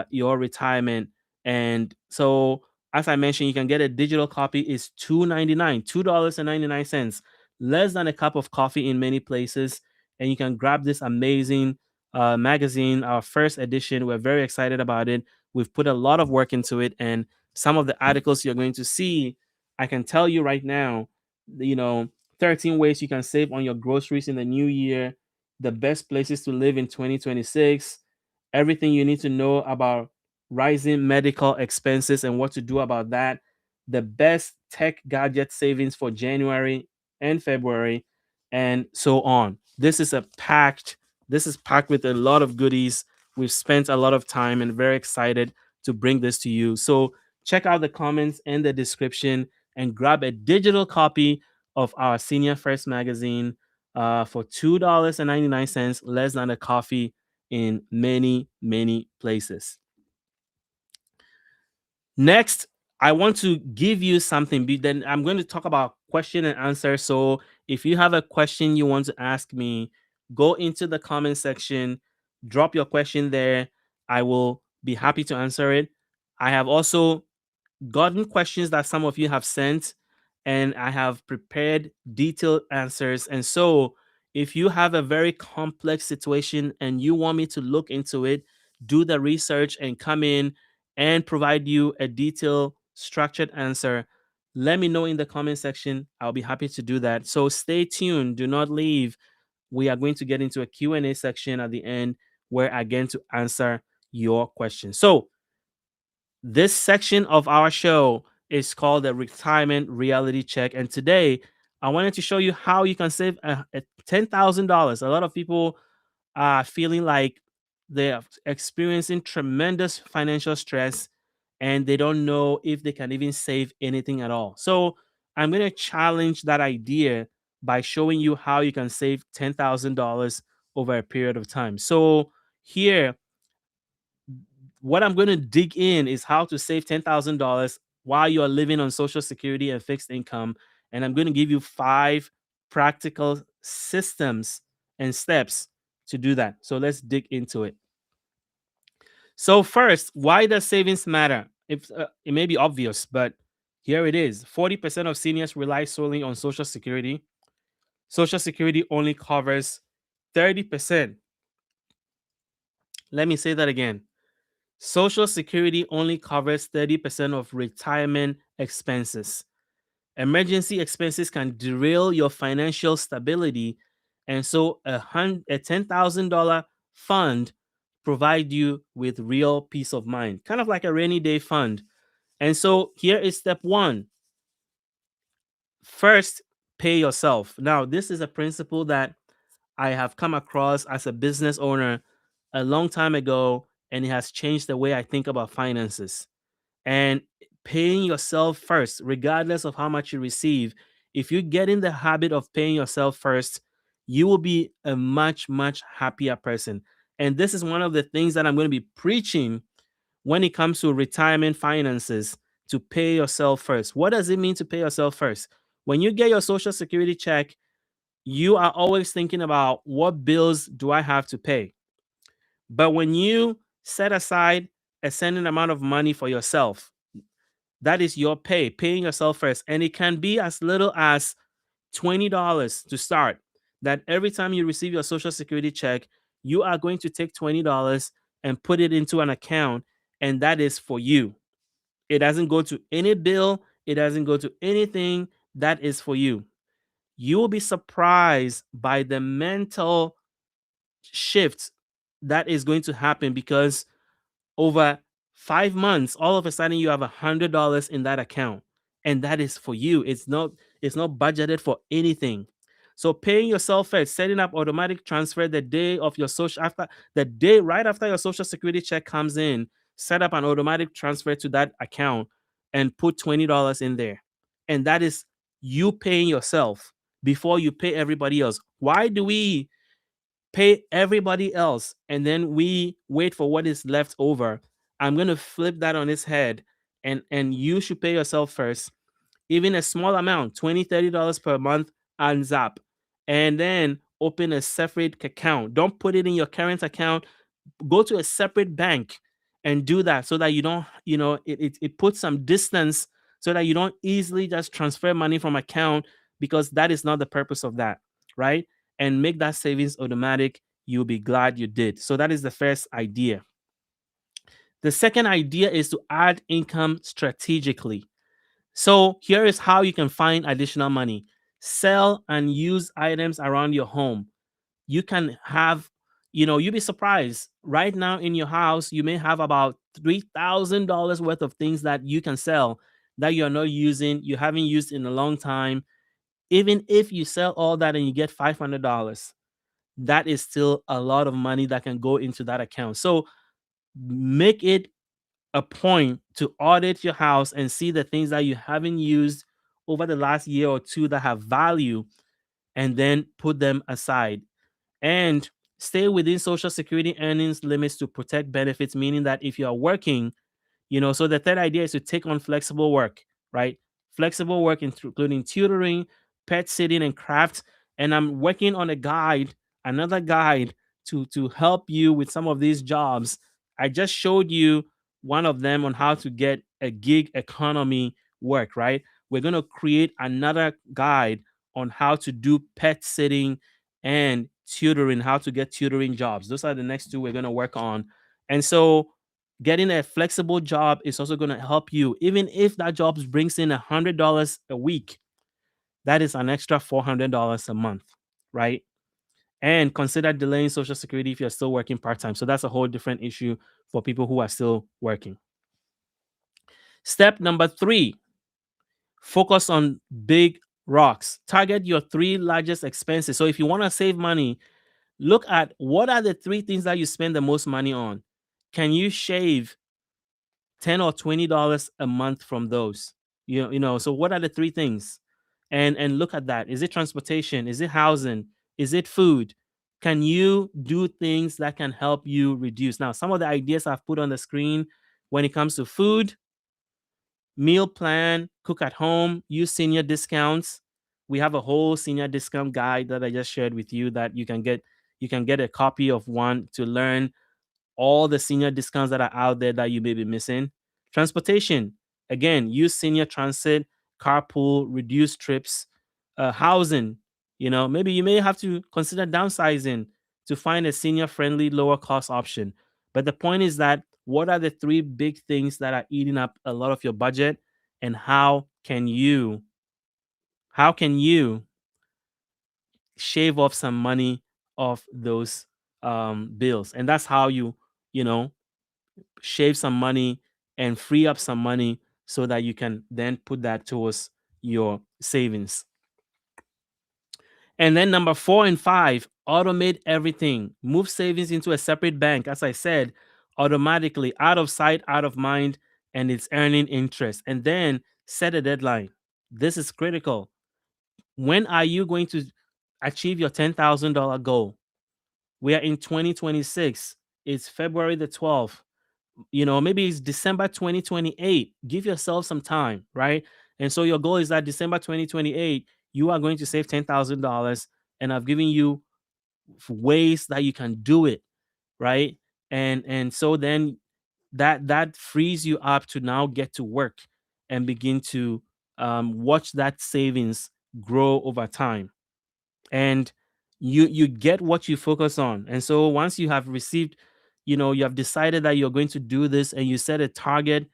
your retirement. And so, as I mentioned, you can get a digital copy. It's $2.99, $2.99, less than a cup of coffee in many places. And you can grab this amazing magazine, our first edition. We're very excited about it. We've put a lot of work into it, and some of the articles you're going to see, I can tell you right now, you know, 13 ways you can save on your groceries in the new year, the best places to live in 2026, everything you need to know about rising medical expenses and what to do about that, the best tech gadget savings for January and February, and so on. This is packed with a lot of goodies. We've spent a lot of time and very excited to bring this to you. So check out the comments and the description and grab a digital copy of our Senior First magazine for $2.99, less than a coffee in many, many places. Next, I want to give you something. Then I'm going to talk about question and answer. So if you have a question you want to ask me, go into the comment section, drop your question there. I will be happy to answer it. I have also gotten questions that some of you have sent, and I have prepared detailed answers. And so, if you have a very complex situation and you want me to look into it, do the research, and come in and provide you a detailed, structured answer, let me know in the comment section. I'll be happy to do that. So, stay tuned. Do not leave. We are going to get into a Q&A section at the end where I get to answer your questions. So, this section of our show is called the Retirement Reality Check. And today, I wanted to show you how you can save $10,000. A lot of people are feeling like they're experiencing tremendous financial stress and they don't know if they can even save anything at all. So, I'm going to challenge that idea by showing you how you can save $10,000 over a period of time. So, here, what I'm going to dig in is how to save $10,000 while you're living on Social Security and fixed income. And I'm going to give you 5 practical systems and steps to do that. So let's dig into it. So, first, why does savings matter? It may be obvious, but here it is. 40% of seniors rely solely on Social Security. Social Security only covers 30%. Let me say that again. Social Security only covers 30% of retirement expenses. Emergency expenses can derail your financial stability, and so a $10,000 fund provide you with real peace of mind, kind of like a rainy day fund. And so here is step 1. First, pay yourself. Now, this is a principle that I have come across as a business owner a long time ago, and it has changed the way I think about finances. And paying yourself first, regardless of how much you receive, if you get in the habit of paying yourself first, you will be a much, much happier person. And this is one of the things that I'm going to be preaching when it comes to retirement finances, to pay yourself first. What does it mean to pay yourself first? When you get your Social Security check, you are always thinking about what bills do I have to pay. But when you set aside a certain amount of money for yourself, that is your paying yourself first. And it can be as little as $20 to start. That every time you receive your Social Security check, you are going to take $20 and put it into an account, and that is for you. It doesn't go to any bill, it doesn't go to anything that is for you. You will be surprised by the mental shift that is going to happen, because over 5 months, all of a sudden you have $100 in that account, and that is for you. It's not budgeted for anything. So paying yourself first, setting up automatic transfer the day of your social after the day right after your social security check comes in, set up an automatic transfer to that account and put $20 in there. And that is you paying yourself before you pay everybody else. Why do we pay everybody else and then we wait for what is left over? I'm going to flip that on its head, and you should pay yourself first. Even a small amount, $20, $30 per month, adds up. And then open a separate account. Don't put it in your current account. Go to a separate bank and do that, so that you don't, it puts some distance, so that you don't easily just transfer money from account, because that is not the purpose of that, right? And make that savings automatic. You'll be glad you did. So that is the first idea. The second idea is to add income strategically. So here is how you can find additional money. Sell and use items around your home. You can have, you'll be surprised. Right now in your house, you may have about $3,000 worth of things that you can sell, that you're not using, you haven't used in a long time. Even if you sell all that and you get $500, that is still a lot of money that can go into that account. So make it a point to audit your house and see the things that you haven't used over the last year or two that have value, and then put them aside. And stay within social security earnings limits to protect benefits, meaning that if you are working, so the third idea is to take on flexible work, right? Flexible work, including tutoring, pet sitting, and crafts. And I'm working on another guide to help you with some of these jobs. I just showed you one of them on how to get a gig economy work, right? We're going to create another guide on how to do pet sitting and tutoring, how to get tutoring jobs. Those are the next two we're going to work on. And so getting a flexible job is also going to help you. Even if that job brings in $100 a week, that is an extra $400 a month, right? And consider delaying Social Security if you're still working part time. So that's a whole different issue for people who are still working. Step number 3, focus on big rocks. Target your 3 largest expenses. So if you want to save money, look at what are the 3 things that you spend the most money on. Can you shave $10 or $20 a month from those? So what are the 3 things? And look at that. Is it transportation? Is it housing? Is it food? Can you do things that can help you reduce? Now, some of the ideas I've put on the screen when it comes to food: meal plan, cook at home, use senior discounts. We have a whole senior discount guide that I just shared with you that you can get. You can get a copy of one to learn all the senior discounts that are out there that you may be missing. Transportation, again, use senior transit, carpool, reduce trips. Housing, maybe you may have to consider downsizing to find a senior friendly, lower cost option. But the point is that what are the 3 big things that are eating up a lot of your budget, and how can you shave off some money off those bills? And that's how you know shave some money and free up some money, so that you can then put that towards your savings. And then number 4 and 5, automate everything. Move savings into a separate bank, as I said, automatically, out of sight, out of mind, and it's earning interest. And then set a deadline. This is critical. When are you going to achieve your $10,000 goal? We are in 2026. It's February the 12th. Maybe it's December 2028. Give yourself some time, right? And so your goal is that December 2028, you are going to save $10,000. And I've given you ways that you can do it, right? And so then that frees you up to now get to work and begin to watch that savings grow over time. And you get what you focus on. And so once you have received, you have decided that you're going to do this, and you set a target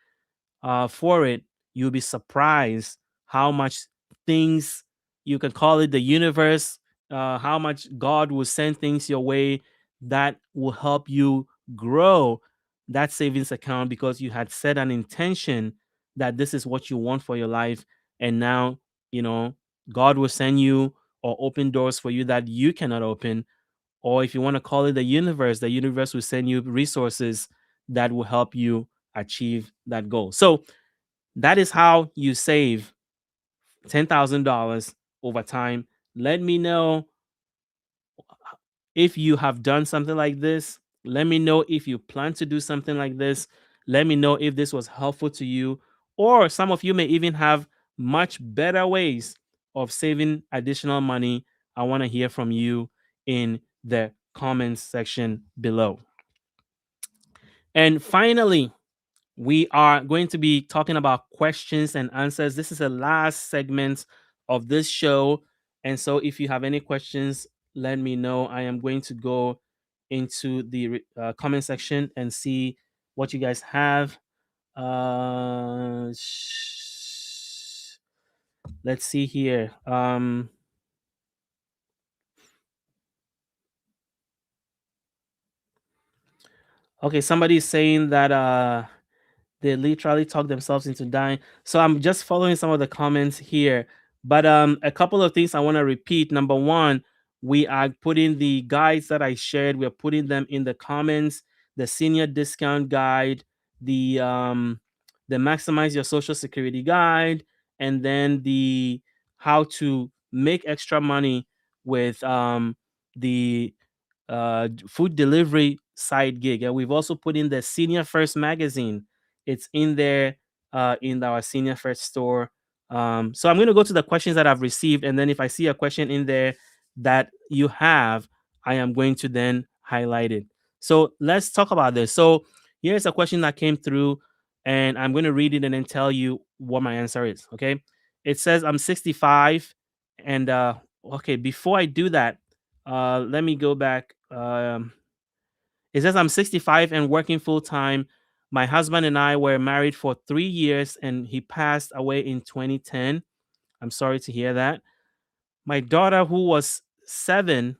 for it, you'll be surprised how much things, you can call it the universe, how much God will send things your way that will help you grow that savings account because you had set an intention that this is what you want for your life. And now, you know, God will send you or open doors for you that you cannot open. Or if you want to call it the universe will send you resources that will help you achieve that goal. So that is how you save $10,000 over time. Let me know if you have done something like this. Let me know if you plan to do something like this. Let me know if this was helpful to you. Or some of you may even have much better ways of saving additional money. I want to hear from you in the comments section below. And finally, we are going to be talking about questions and answers. This is the last segment of this show. And so if you have any questions, let me know. I am going to go into the comment section and see what you guys have. Let's see here. Okay, somebody's saying that they literally talk themselves into dying. So I'm just following some of the comments here. But a couple of things I want to repeat. Number one, we are putting the guides that I shared, we're putting them in the comments, the senior discount guide, the maximize your social security guide, and then the how to make extra money with the food delivery side gig. And we've also put in the Senior First magazine. It's in there in our Senior First store. So I'm going to go to the questions that I've received. And then if I see a question in there that you have, I am going to then highlight it. So let's talk about this. So here's a question that came through, and I'm going to read it and then tell you what my answer is. Okay. It says, I'm 65. And okay, before I do that, let me go back. It says I'm 65 and working full time. My husband and I were married for 3 years and he passed away in 2010. I'm sorry to hear that. My daughter, who was 7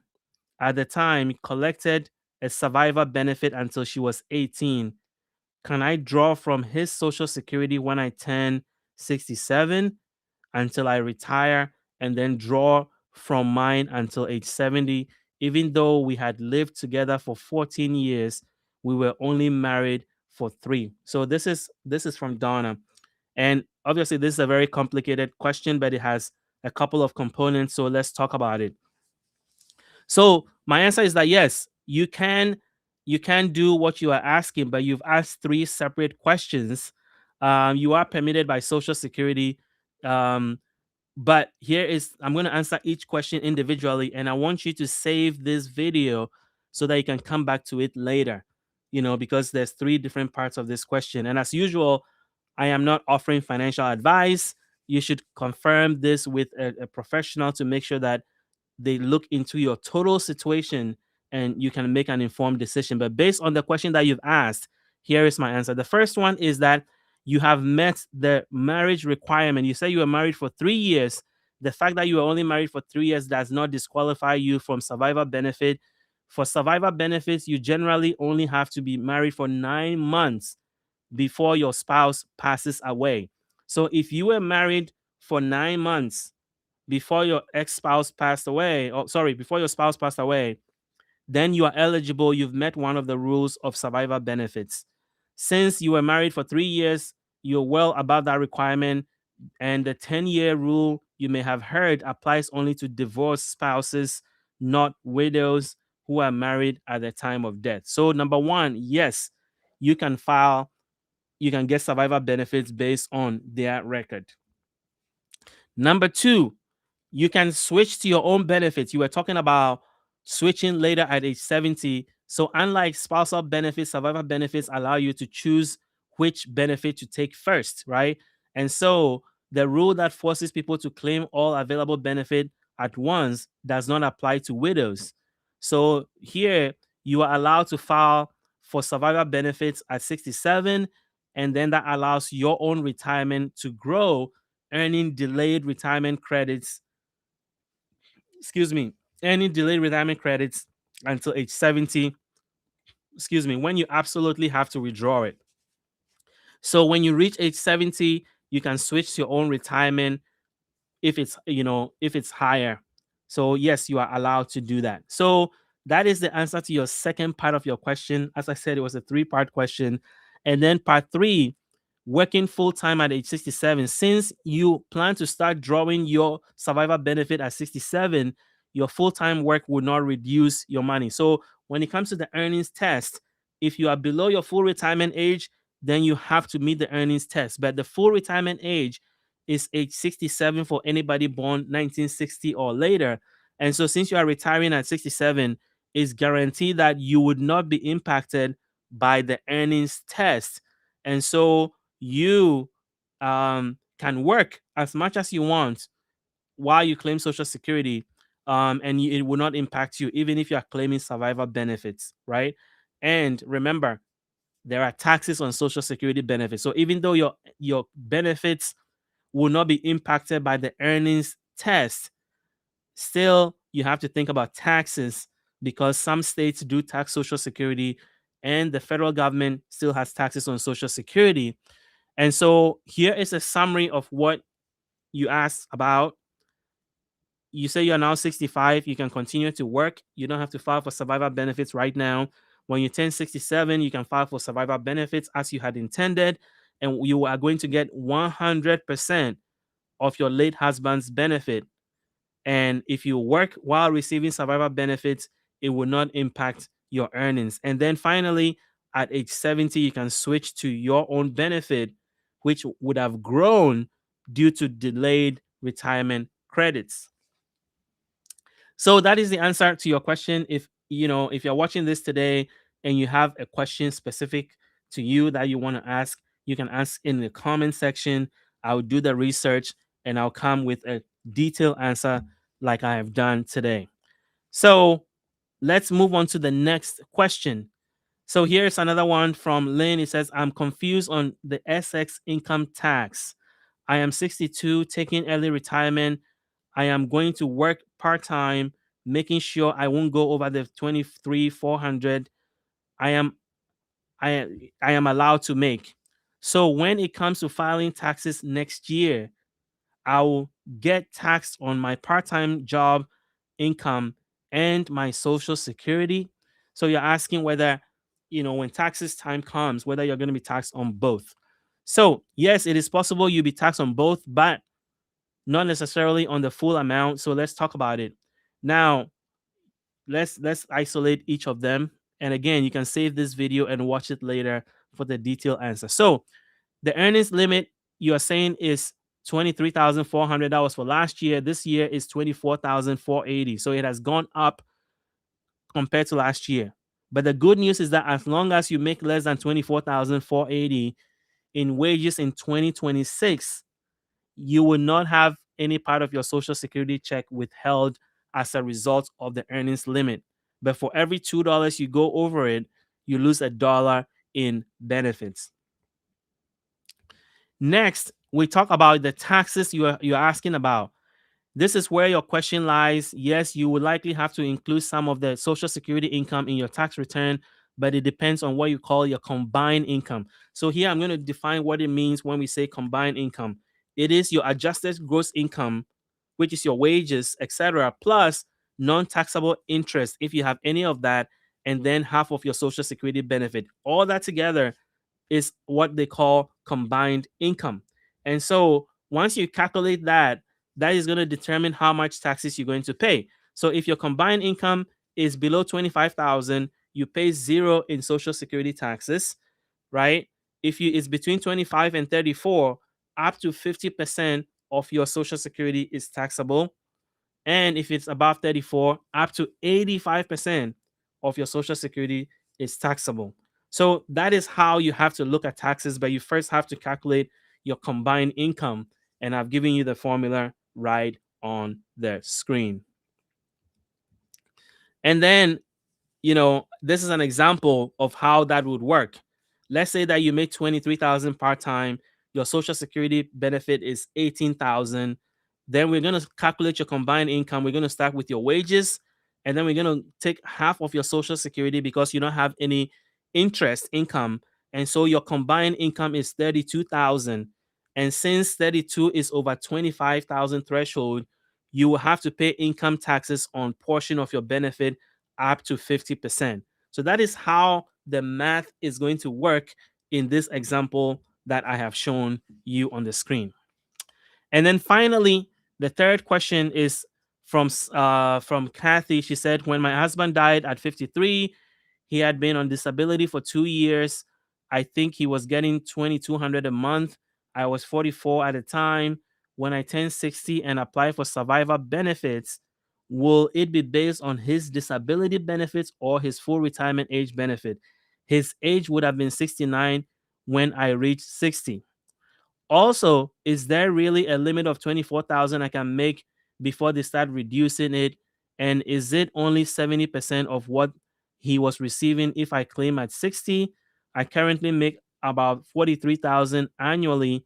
at the time, collected a survivor benefit until she was 18. Can I draw from his social security when I turn 67 until I retire and then draw from mine until age 70? Even though we had lived together for 14 years, we were only married for 3. So this is from Donna. And obviously this is a very complicated question, but it has a couple of components. So let's talk about it. So my answer is that yes, you can do what you are asking, but you've asked 3 separate questions. You are permitted by Social Security. But here is, I'm going to answer each question individually, and I want you to save this video so that you can come back to it later, because there's 3 different parts of this question. And as usual, I am not offering financial advice. You should confirm this with a professional to make sure that they look into your total situation and you can make an informed decision. But based on the question that you've asked, here is my answer. The first one is that you have met the marriage requirement. You say you were married for 3 years. The fact that you were only married for 3 years does not disqualify you from survivor benefit. For survivor benefits, you generally only have to be married for 9 months before your spouse passes away. So if you were married for 9 months before your ex-spouse passed away, or sorry, before your spouse passed away, then you are eligible. You've met one of the rules of survivor benefits. Since you were married for 3 years, you're well above that requirement. And the 10-year rule you may have heard applies only to divorced spouses, not widows who are married at the time of death. So number one, yes, you can get survivor benefits based on their record. Number two, you can switch to your own benefits. You were talking about switching later at age 70. So unlike spousal benefits, survivor benefits allow you to choose which benefit to take first, right? And so the rule that forces people to claim all available benefit at once does not apply to widows. So here you are allowed to file for survivor benefits at 67, and then that allows your own retirement to grow earning delayed retirement credits, excuse me, earning delayed retirement credits until age 70, excuse me, when you absolutely have to withdraw it. So when you reach age 70, you can switch to your own retirement if it's, if it's higher. So yes, you are allowed to do that. So that is the answer to your second part of your question. As I said, it was a three-part question. And then part three, working full-time at age 67. Since you plan to start drawing your survivor benefit at 67, your full-time work will not reduce your money. So when it comes to the earnings test, if you are below your full retirement age, then you have to meet the earnings test. But the full retirement age is age 67 for anybody born 1960 or later. And so since you are retiring at 67, it's guaranteed that you would not be impacted by the earnings test. And so you can work as much as you want while you claim Social Security, and it will not impact you, even if you are claiming survivor benefits, right? And remember, there are taxes on Social Security benefits. So even though your benefits will not be impacted by the earnings test, still you have to think about taxes, because some states do tax Social Security and the federal government still has taxes on Social Security. And so here is a summary of what you asked about. You say you're now 65, you can continue to work. You don't have to file for survivor benefits right now. When you turn 67, you can file for survivor benefits as you had intended, and you are going to get 100% of your late husband's benefit. And if you work while receiving survivor benefits, it will not impact your earnings. And then finally, at age 70, you can switch to your own benefit, which would have grown due to delayed retirement credits. So that is the answer to your question. If you're watching this today and you have a question specific to you that you want to ask, you can ask in the comment section. I'll do the research and I'll come with a detailed answer like I have done today. So let's move on to the next question. So here's another one from Lynn. It says, I'm confused on the SX income tax. I am 62, taking early retirement. I am going to work part-time, making sure I won't go over the 23,400 I am I I am allowed to make. So when it comes to filing taxes next year, I will get taxed on my part-time job income and my Social Security. So you're asking whether, when taxes time comes, whether you're going to be taxed on both. So yes, it is possible you'll be taxed on both, but not necessarily on the full amount. So let's talk about it. Now, let's isolate each of them. And again, you can save this video and watch it later for the detailed answer. So the earnings limit you are saying is 23,400. That was for last year. This year is 24,480. So it has gone up compared to last year. But the good news is that as long as you make less than 24,480 in wages in 2026, you will not have any part of your Social Security check withheld as a result of the earnings limit. But for every $2 you go over it, you lose $1 in benefits. Next, we talk about the taxes you're asking about. This is where your question lies. Yes, you will likely have to include some of the Social Security income in your tax return, but it depends on what you call your combined income. So here I'm going to define what it means when we say combined income. It is your adjusted gross income, which is your wages, etc., plus non-taxable interest if you have any of that, and then half of your Social Security benefit. All that together is what they call combined income. And so once you calculate that, that is going to determine how much taxes you're going to pay. So if your combined income is below 25,000, you pay zero in Social Security taxes, right? If it's between 25 and 34, up to 50% of your Social Security is taxable. And if it's above 34, up to 85% of your Social Security is taxable. So that is how you have to look at taxes, but you first have to calculate your combined income. And I've given you the formula right on the screen. And then, this is an example of how that would work. Let's say that you make 23,000 part-time, your Social Security benefit is 18,000. Then we're going to calculate your combined income. We're going to start with your wages, and then we're going to take half of your Social Security because you don't have any interest income. And so your combined income is 32,000. And since 32 is over 25,000 threshold, you will have to pay income taxes on portion of your benefit up to 50%. So that is how the math is going to work in this example that I have shown you on the screen. And then finally, the third question is from Kathy. She said, when my husband died at 53, he had been on disability for 2 years. I think he was getting 2,200 a month. I was 44 at the time. When I turned 60 and applied for survivor benefits, will it be based on his disability benefits or his full retirement age benefit? His age would have been 69 when I reached 60. Also, is there really a limit of 24,000 I can make before they start reducing it? And is it only 70% of what he was receiving if I claim at 60? I currently make about 43,000 annually.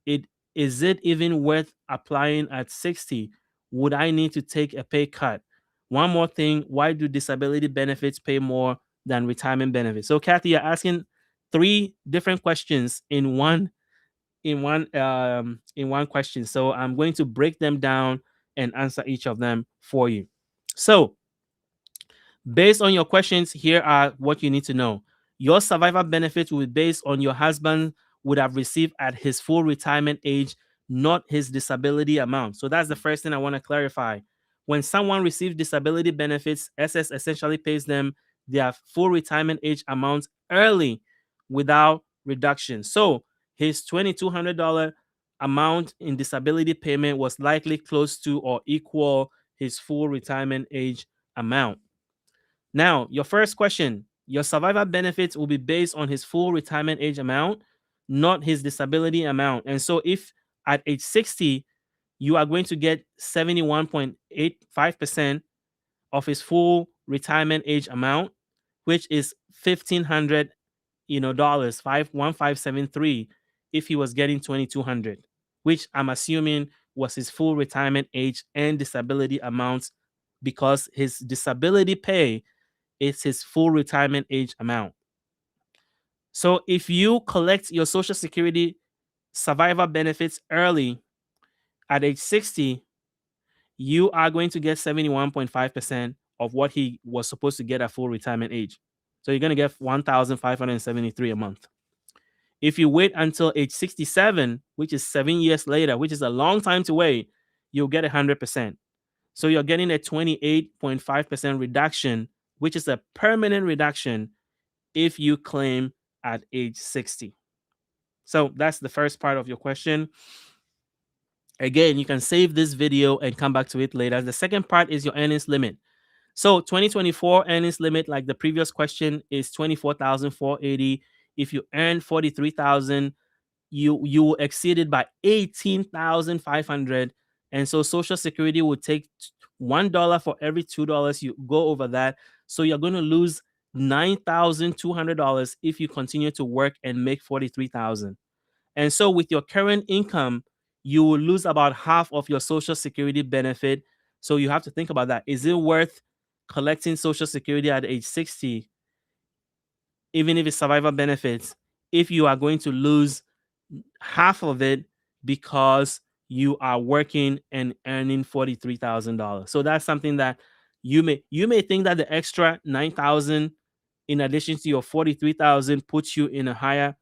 It is it even worth applying at 60? Would I need to take a pay cut? One more thing, why do disability benefits pay more than retirement benefits? So Kathy, you're asking three different questions in one question. So I'm going to break them down and answer each of them for you. So based on your questions, here are what you need to know. Your survivor benefits will be based on your husband would have received at his full retirement age, not his disability amount. So that's the first thing I want to clarify. When someone receives disability benefits, SS essentially pays them their full retirement age amount early without reduction. So his $2,200 amount in disability payment was likely close to or equal his full retirement age amount. Now, your first question, your survivor benefits will be based on his full retirement age amount, not his disability amount. And so if at age 60, you are going to get 71.85% of his full retirement age amount, which is $1,500, dollars, 51573 if he was getting 2,200, which I'm assuming was his full retirement age and disability amounts because his disability pay is his full retirement age amount. So if you collect your Social Security survivor benefits early at age 60, you are going to get 71.5% of what he was supposed to get at full retirement age. So you're going to get 1,573 a month. If you wait until age 67, which is 7 years later, which is a long time to wait, you'll get 100%. So you're getting a 28.5% reduction, which is a permanent reduction if you claim at age 60. So that's the first part of your question. Again, you can save this video and come back to it later. The second part is your earnings limit. So 2024 earnings limit, like the previous question, is 24,480. If you earn 43,000, you exceed it by 18,500. And so Social Security will take $1 for every $2 you go over that. So you're going to lose $9,200 if you continue to work and make 43,000. And so with your current income, you will lose about half of your Social Security benefit. So you have to think about that. Is it worth collecting Social Security at age 60, even if it's survivor benefits, if you are going to lose half of it because you are working and earning $43,000? So that's something that you may think that the extra 9,000 in addition to your 43,000 puts you in a higher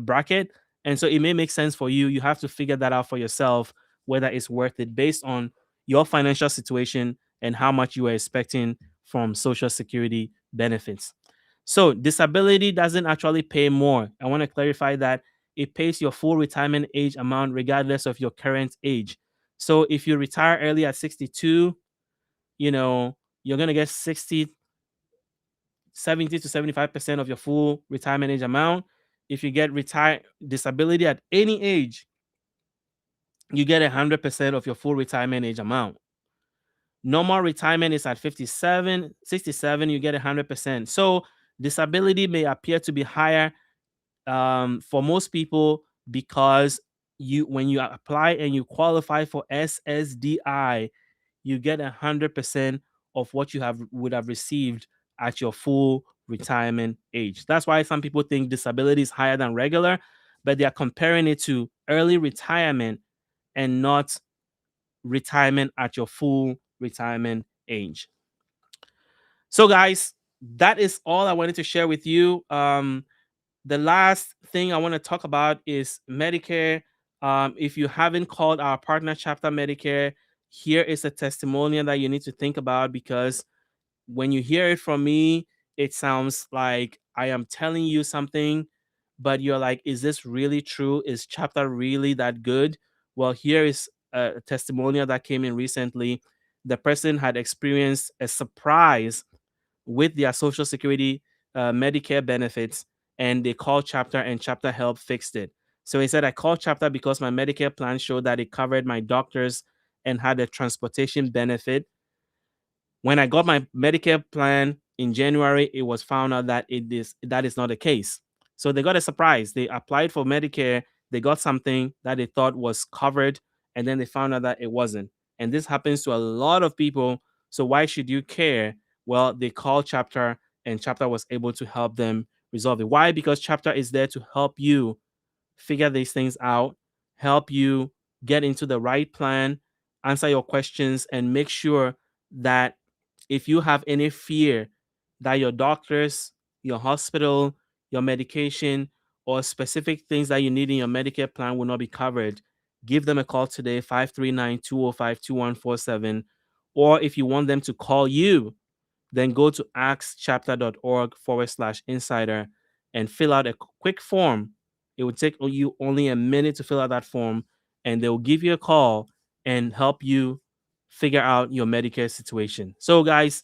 bracket, and so it may make sense for you. You have to figure that out for yourself, whether it's worth it based on your financial situation and how much you are expecting from Social Security benefits. So disability doesn't actually pay more. I want to clarify that it pays your full retirement age amount regardless of your current age. So if you retire early at 62, you're going to get 70 to 75% of your full retirement age amount. If you get retired disability at any age, you get 100% of your full retirement age amount. Normal retirement is at 57, 67, you get 100%. So disability may appear to be higher for most people because when you apply and you qualify for SSDI, you get 100% of what you would have received at your full retirement age. That's why some people think disability is higher than regular, but they are comparing it to early retirement and not retirement at your full retirement age. So, guys, that is all I wanted to share with you. The last thing I want to talk about is Medicare. If you haven't called our partner Chapter Medicare, here is a testimonial that you need to think about, because when you hear it from me, it sounds like I am telling you something, but you're like, is this really true? Is Chapter really that good? Well, here is a testimonial that came in recently. The person had experienced a surprise with their Social Security Medicare benefits, and they called Chapter, and Chapter Help fixed it. So he said, I called Chapter because my Medicare plan showed that it covered my doctors and had a transportation benefit. When I got my Medicare plan in January, it was found out that that is not the case. So they got a surprise. They applied for Medicare, they got something that they thought was covered, and then they found out that it wasn't. And this happens to a lot of people. So why should you care? Well, they called Chapter, and Chapter was able to help them resolve it. Why? Because Chapter is there to help you figure these things out, help you get into the right plan, answer your questions, and make sure that if you have any fear that your doctors, your hospital, your medication, or specific things that you need in your Medicare plan will not be covered, give them a call today, 539-205-2147. Or if you want them to call you, then go to askchapter.org/insider and fill out a quick form. It will take you only a minute to fill out that form, and they'll give you a call and help you figure out your Medicare situation. So, guys,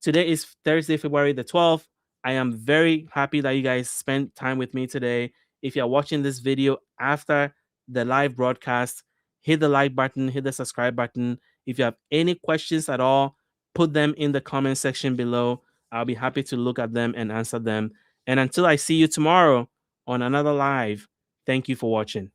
today is Thursday, February the 12th. I am very happy that you guys spent time with me today. If you're watching this video after the live broadcast, hit the like button, hit the subscribe button. If you have any questions at all, put them in the comment section below. I'll be happy to look at them and answer them. And until I see you tomorrow on another live, thank you for watching.